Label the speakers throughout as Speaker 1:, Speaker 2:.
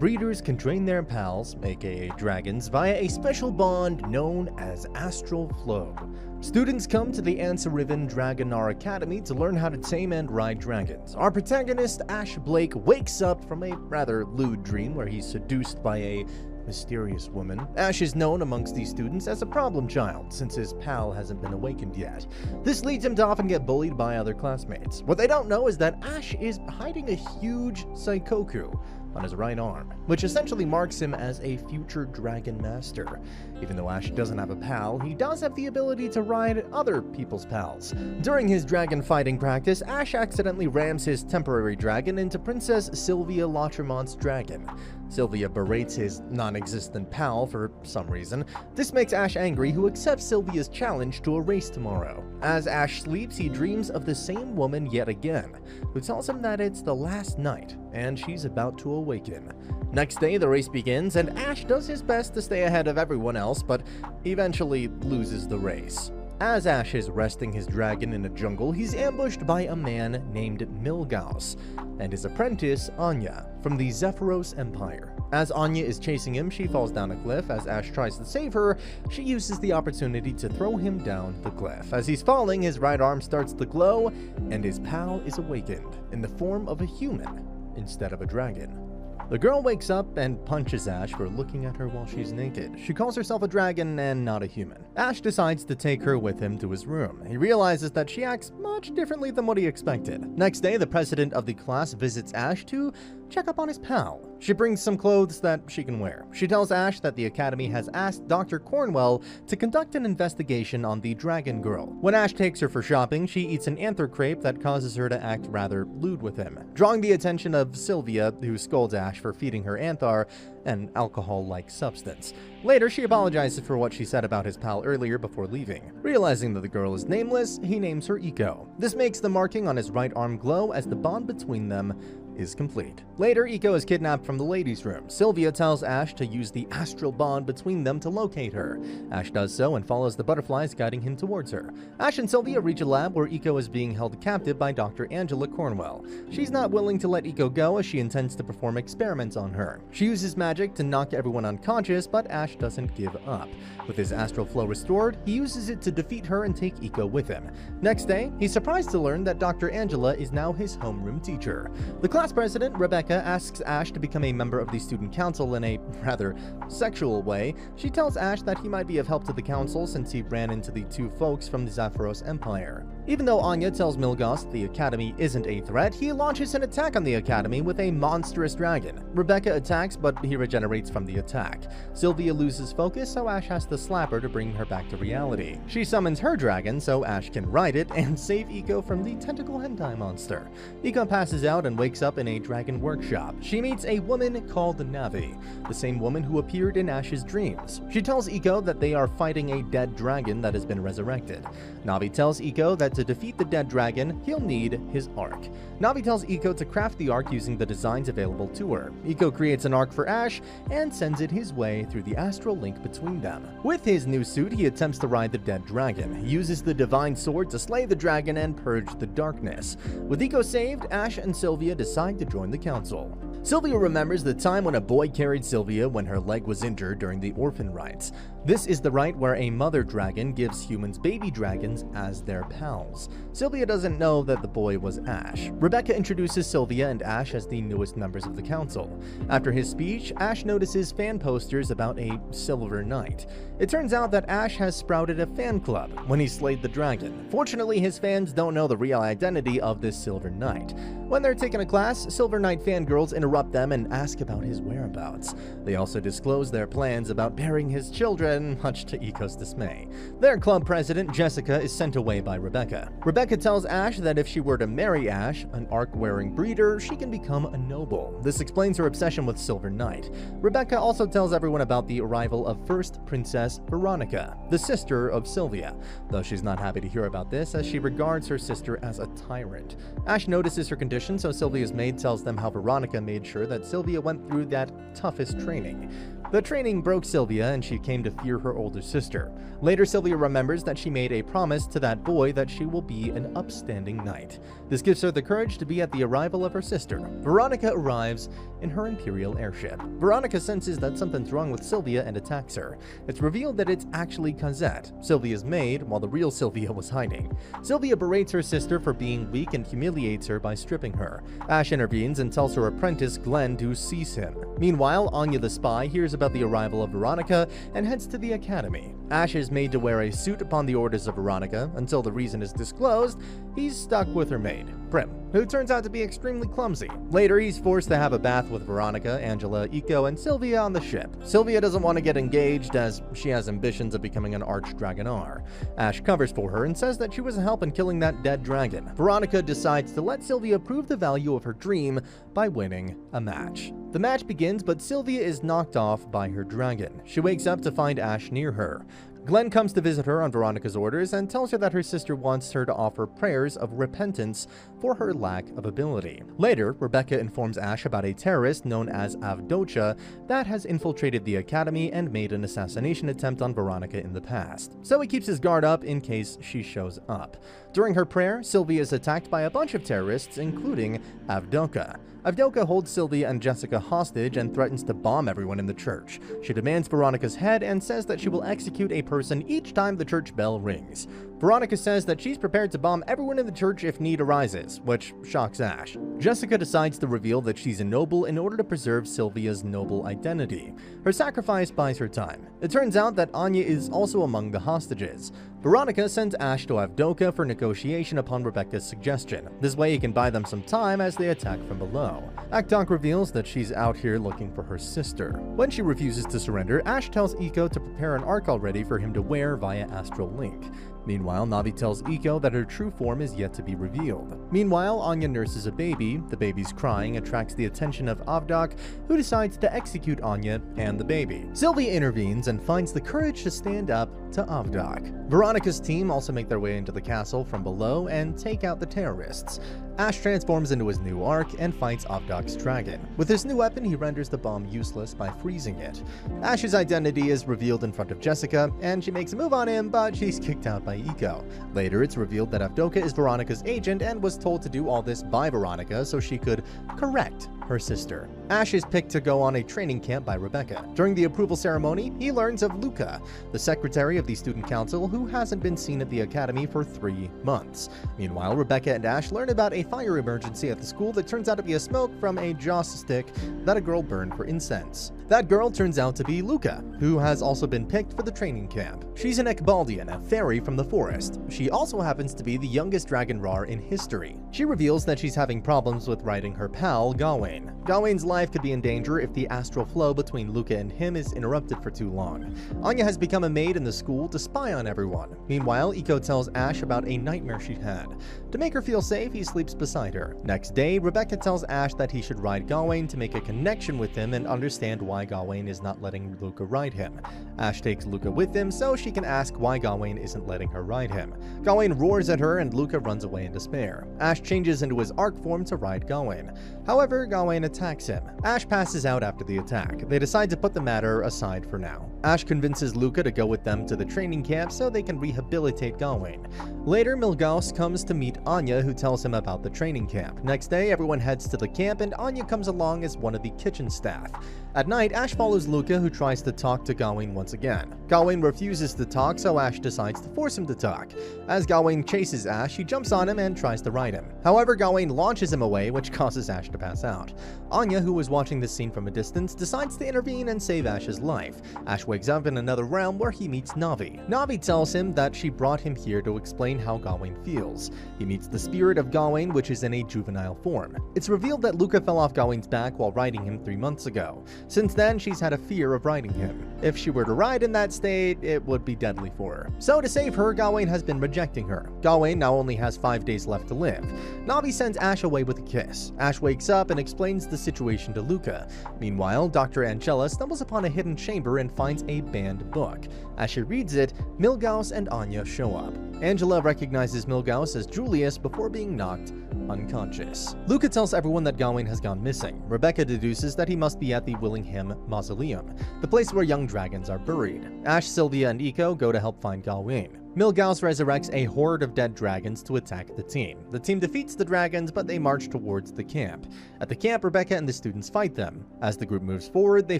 Speaker 1: breeders can train their pals, aka dragons, via a special bond known as astral flow. Students come to the Answer-Riven Dragonar Academy to learn how to tame and ride dragons. Our protagonist, Ash Blake, wakes up from a rather lewd dream where he's seduced by a mysterious woman. Ash is known amongst these students as a problem child, since his pal hasn't been awakened yet. This leads him to often get bullied by other classmates. What they don't know is that Ash is hiding a huge Saikoku on his right arm, which essentially marks him as a future dragon master. Even though Ash doesn't have a pal, he does have the ability to ride other people's pals. During his dragon fighting practice, Ash accidentally rams his temporary dragon into Princess Sylvia Lautremont's dragon. Sylvia berates his non-existent pal for some reason. This makes Ash angry, who accepts Sylvia's challenge to a race tomorrow. As Ash sleeps, he dreams of the same woman yet again, who tells him that it's the last night, and she's about to awaken. Next day, the race begins, and Ash does his best to stay ahead of everyone else, but eventually loses the race. As Ash is resting his dragon in a jungle, he's ambushed by a man named Milgaus and his apprentice, Anya, from the Zephyros Empire. As Anya is chasing him, she falls down a cliff. As Ash tries to save her, she uses the opportunity to throw him down the cliff. As he's falling, his right arm starts to glow, and his pal is awakened in the form of a human instead of a dragon. The girl wakes up and punches Ash for looking at her while she's naked. She calls herself a dragon and not a human. Ash decides to take her with him to his room. He realizes that she acts much differently than what he expected. Next day, the president of the class visits Ash to check up on his pal. She brings some clothes that she can wear. She tells Ash that the academy has asked Dr. Cornwell to conduct an investigation on the dragon girl. When Ash takes her for shopping, she eats an anther crepe that causes her to act rather lewd with him, drawing the attention of Sylvia, who scolds Ash for feeding her anther, an alcohol-like substance. Later, she apologizes for what she said about his pal earlier before leaving. Realizing that the girl is nameless, he names her Iko. This makes the marking on his right arm glow as the bond between them is complete. Later, Iko is kidnapped from the ladies' room. Sylvia tells Ash to use the astral bond between them to locate her. Ash does so and follows the butterflies guiding him towards her. Ash and Sylvia reach a lab where Iko is being held captive by Dr. Angela Cornwell. She's not willing to let Iko go as she intends to perform experiments on her. She uses magic to knock everyone unconscious, but Ash doesn't give up. With his astral flow restored, he uses it to defeat her and take Iko with him. Next day, he's surprised to learn that Dr. Angela is now his homeroom teacher. The class president, Rebecca, asks Ash to become a member of the student council in a rather sexual way. She tells Ash that he might be of help to the council since he ran into the two folks from the Zephyros Empire. Even though Anya tells Milgaus the academy isn't a threat, he launches an attack on the academy with a monstrous dragon. Rebecca attacks, but he regenerates from the attack. Sylvia loses focus, so Ash has to slap her to bring her back to reality. She summons her dragon so Ash can ride it and save Iko from the tentacle hentai monster. Iko passes out and wakes up in a dragon workshop. She meets a woman called Navi, the same woman who appeared in Ash's dreams. She tells Iko that they are fighting a dead dragon that has been resurrected. Navi tells Iko that to defeat the dead dragon, he'll need his arc. Navi tells Iko to craft the arc using the designs available to her. Iko creates an arc for Ash and sends it his way through the astral link between them. With his new suit, he attempts to ride the dead dragon. He uses the divine sword to slay the dragon and purge the darkness. With Iko saved, Ash and Sylvia decide to join the council. Sylvia remembers the time when a boy carried Sylvia when her leg was injured during the orphan rites. This is the rite where a mother dragon gives humans baby dragons as their pals. Sylvia doesn't know that the boy was Ash. Rebecca introduces Sylvia and Ash as the newest members of the council. After his speech, Ash notices fan posters about a Silver Knight. It turns out that Ash has sprouted a fan club when he slayed the dragon. Fortunately, his fans don't know the real identity of this Silver Knight. When they're taking a class, Silver Knight fangirls interrupt them and ask about his whereabouts. They also disclose their plans about burying his children, much to Iko's dismay. Their club president, Jessica, is sent away by Rebecca. Rebecca tells Ash that if she were to marry Ash, an arc-wearing breeder, she can become a noble. This explains her obsession with Silver Knight. Rebecca also tells everyone about the arrival of first Princess Veronica, the sister of Sylvia, though she's not happy to hear about this as she regards her sister as a tyrant. Ash notices her condition, so Sylvia's maid tells them how Veronica made sure that Sylvia went through that toughest training. The training broke Sylvia and she came to fear her older sister. Later, Sylvia remembers that she made a promise to that boy that she will be an upstanding knight. This gives her the courage to be at the arrival of her sister. Veronica arrives in her Imperial airship. Veronica senses that something's wrong with Sylvia and attacks her. It's revealed that it's actually Cosette, Sylvia's maid, while the real Sylvia was hiding. Sylvia berates her sister for being weak and humiliates her by stripping her. Ash intervenes and tells her apprentice Glenn to seize him. Meanwhile, Anya the spy hears about the arrival of Veronica and heads to the academy. Ash is made to wear a suit upon the orders of Veronica. Until the reason is disclosed, he's stuck with her maid, Prim, who turns out to be extremely clumsy. Later, he's forced to have a bath with Veronica, Angela, Iko, and Sylvia on the ship. Sylvia doesn't want to get engaged as she has ambitions of becoming an arch-Dragonar. Ash covers for her and says that she was a help in killing that dead dragon. Veronica decides to let Sylvia prove the value of her dream by winning a match. The match begins, but Sylvia is knocked off by her dragon. She wakes up to find Ash near her. Glenn comes to visit her on Veronica's orders and tells her that her sister wants her to offer prayers of repentance for her lack of ability. Later, Rebecca informs Ash about a terrorist known as Avdocha that has infiltrated the academy and made an assassination attempt on Veronica in the past. So he keeps his guard up in case she shows up. During her prayer, Sylvia is attacked by a bunch of terrorists, including Avdocha. Avdocha holds Sylvia and Jessica hostage and threatens to bomb everyone in the church. She demands Veronica's head and says that she will execute a person each time the church bell rings. Veronica says that she's prepared to bomb everyone in the church if need arises, which shocks Ash. Jessica decides to reveal that she's a noble in order to preserve Sylvia's noble identity. Her sacrifice buys her time. It turns out that Anya is also among the hostages. Veronica sends Ash to Avdocha for negotiation upon Rebecca's suggestion. This way he can buy them some time as they attack from below. Akdok reveals that she's out here looking for her sister. When she refuses to surrender, Ash tells Iko to prepare an arc already for him to wear via Astral Link. Meanwhile, Navi tells Iko that her true form is yet to be revealed. Meanwhile, Anya nurses a baby. The baby's crying attracts the attention of Avdok, who decides to execute Anya and the baby. Sylvia intervenes and finds the courage to stand up to Avdok. Veronica's team also make their way into the castle from below and take out the terrorists. Ash transforms into his new arc and fights Avdok's dragon. With his new weapon, he renders the bomb useless by freezing it. Ash's identity is revealed in front of Jessica, and she makes a move on him, but she's kicked out by Iko. Later, it's revealed that Avdocha is Veronica's agent and was told to do all this by Veronica so she could correct her sister. Ash is picked to go on a training camp by Rebecca. During the approval ceremony, he learns of Luca, the secretary of the student council who hasn't been seen at the academy for 3 months. Meanwhile, Rebecca and Ash learn about a fire emergency at the school that turns out to be a smoke from a joss stick that a girl burned for incense. That girl turns out to be Luca, who has also been picked for the training camp. She's an Ekbaldian, a fairy from the forest. She also happens to be the youngest Dragonrar in history. She reveals that she's having problems with riding her pal, Gawain. Gawain's life could be in danger if the astral flow between Luca and him is interrupted for too long. Anya has become a maid in the school to spy on everyone. Meanwhile, Iko tells Ash about a nightmare she had. To make her feel safe, he sleeps beside her. Next day, Rebecca tells Ash that he should ride Gawain to make a connection with him and understand why Gawain is not letting Luca ride him. Ash takes Luca with him so she can ask why Gawain isn't letting her ride him. Gawain roars at her and Luca runs away in despair. Ash changes into his arc form to ride Gawain. However, Gawain attacks him. Ash passes out after the attack. They decide to put the matter aside for now. Ash convinces Luca to go with them to the training camp so they can rehabilitate Gawain. Later, Milgaus comes to meet Anya, who tells him about the training camp. Next day, everyone heads to the camp and Anya comes along as one of the kitchen staff. At night, Ash follows Luca, who tries to talk to Gawain once again. Gawain refuses to talk, so Ash decides to force him to talk. As Gawain chases Ash, he jumps on him and tries to ride him. However, Gawain launches him away, which causes Ash to pass out. Anya, who was watching this scene from a distance, decides to intervene and save Ash's life. Ash wakes up in another realm where he meets Navi. Navi tells him that she brought him here to explain how Gawain feels. He meets the spirit of Gawain, which is in a juvenile form. It's revealed that Luca fell off Gawain's back while riding him 3 months ago. Since then, she's had a fear of riding him. If she were to ride in that state, it would be deadly for her. So to save her, Gawain has been rejecting her. Gawain now only has 5 days left to live. Navi sends Ash away with a kiss. Ash wakes up and explains the situation to Luca. Meanwhile, Dr. Angela stumbles upon a hidden chamber and finds a banned book. As she reads it, Milgaus and Anya show up. Angela recognizes Milgauss as Julius before being knocked unconscious. Luca tells everyone that Gawain has gone missing. Rebecca deduces that he must be at the Willingham Mausoleum, the place where young dragons are buried. Ash, Sylvia, and Iko go to help find Gawain. Milgauss resurrects a horde of dead dragons to attack the team. The team defeats the dragons, but they march towards the camp. At the camp, Rebecca and the students fight them. As the group moves forward, they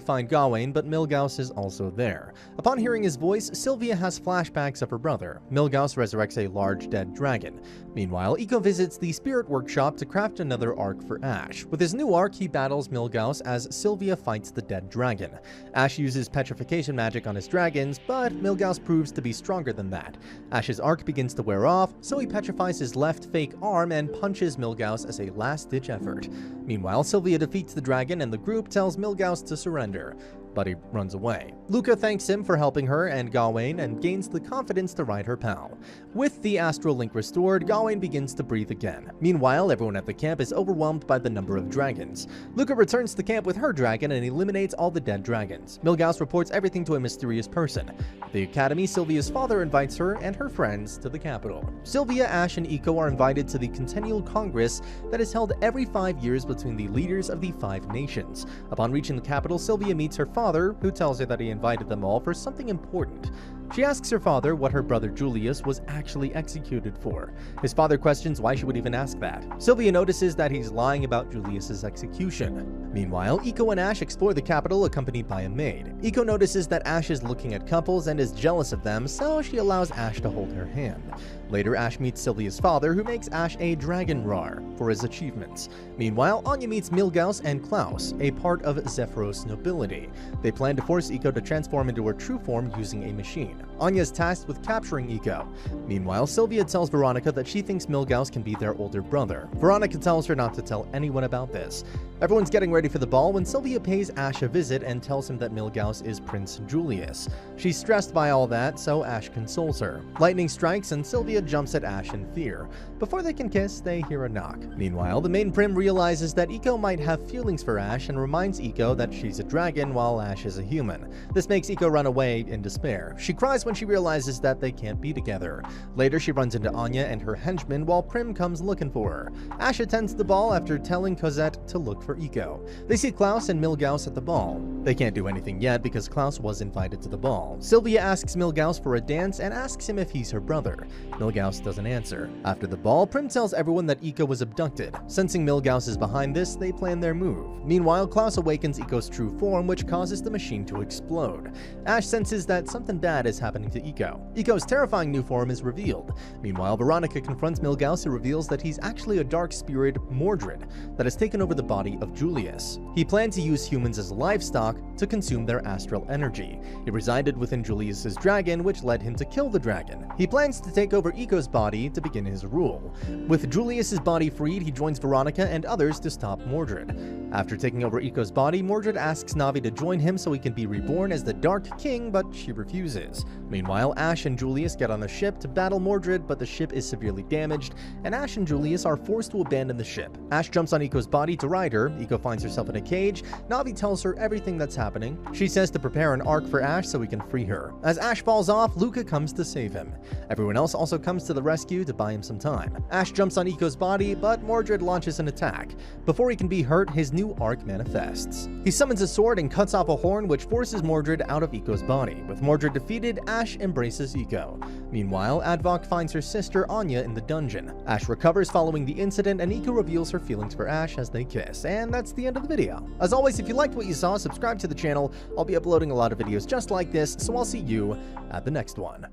Speaker 1: find Gawain, but Milgauss is also there. Upon hearing his voice, Sylvia has flashbacks of her brother. Milgauss resurrects a large dead dragon. Meanwhile, Iko visits the spirit workshop to craft another arc for Ash. With his new arc, he battles Milgauss as Sylvia fights the dead dragon. Ash uses petrification magic on his dragons, but Milgauss proves to be stronger than that. Ash's arc begins to wear off, so he petrifies his left fake arm and punches Milgauss as a last-ditch effort. Meanwhile, Sylvia defeats the dragon and the group tells Milgauss to surrender, but he runs away. Luca thanks him for helping her and Gawain and gains the confidence to ride her pal. With the astral link restored, Gawain begins to breathe again. Meanwhile, everyone at the camp is overwhelmed by the number of dragons. Luca returns to camp with her dragon and eliminates all the dead dragons. Milgauss reports everything to a mysterious person. At the academy, Sylvia's father invites her and her friends to the capital. Sylvia, Ash, and Iko are invited to the Centennial Congress that is held every 5 years between the leaders of the 5 nations. Upon reaching the capital, Sylvia meets her father, who tells her that he invited them all for something important. She asks her father what her brother Julius was actually executed for. His father questions why she would even ask that. Sylvia notices that he's lying about Julius's execution. Meanwhile, Iko and Ash explore the capital accompanied by a maid. Iko notices that Ash is looking at couples and is jealous of them, so she allows Ash to hold her hand. Later, Ash meets Sylvia's father, who makes Ash a Dragonar for his achievements. Meanwhile, Anya meets Milgauss and Klaus, a part of Zephyros nobility. They plan to force Iko to transform into her true form using a machine. Anya is tasked with capturing Iko. Meanwhile, Sylvia tells Veronica that she thinks Milgauss can be their older brother. Veronica tells her not to tell anyone about this. Everyone's getting ready for the ball when Sylvia pays Ash a visit and tells him that Milgauss is Prince Julius. She's stressed by all that, so Ash consoles her. Lightning strikes and Sylvia jumps at Ash in fear. Before they can kiss, they hear a knock. Meanwhile, the main prim realizes that Iko might have feelings for Ash and reminds Iko that she's a dragon while Ash is a human. This makes Iko run away in despair. She cries when she realizes that they can't be together. Later, she runs into Anya and her henchmen while Prim comes looking for her. Ash attends the ball after telling Cosette to look for Iko. They see Klaus and Milgauss at the ball. They can't do anything yet because Klaus was invited to the ball. Sylvia asks Milgauss for a dance and asks him if he's her brother. Milgauss doesn't answer. After the ball, Prim tells everyone that Iko was abducted. Sensing Milgauss is behind this, they plan their move. Meanwhile, Klaus awakens Iko's true form, which causes the machine to explode. Ash senses that something bad is happening to Iko. Iko's terrifying new form is revealed. Meanwhile, Veronica confronts Milgauss, who reveals that he's actually a dark spirit, Mordred, that has taken over the body of Julius. He planned to use humans as livestock to consume their astral energy. He resided within Julius's dragon, which led him to kill the dragon. He plans to take over Iko's body to begin his rule. With Julius's body freed, he joins Veronica and others to stop Mordred. After taking over Iko's body, Mordred asks Navi to join him so he can be reborn as the Dark King, but she refuses. Meanwhile, Ash and Julius get on a ship to battle Mordred, but the ship is severely damaged, and Ash and Julius are forced to abandon the ship. Ash jumps on Iko's body to ride her. Iko finds herself in a cage. Navi tells her everything that's happening. She says to prepare an arc for Ash so he can free her. As Ash falls off, Luca comes to save him. Everyone else also comes to the rescue to buy him some time. Ash jumps on Iko's body, but Mordred launches an attack. Before he can be hurt, his new arc manifests. He summons a sword and cuts off a horn, which forces Mordred out of Iko's body. With Mordred defeated, Ash embraces Iko. Meanwhile, Advok finds her sister Anya in the dungeon. Ash recovers following the incident, and Iko reveals her feelings for Ash as they kiss. And that's the end of the video. As always, if you liked what you saw, subscribe to the channel. I'll be uploading a lot of videos just like this, so I'll see you at the next one.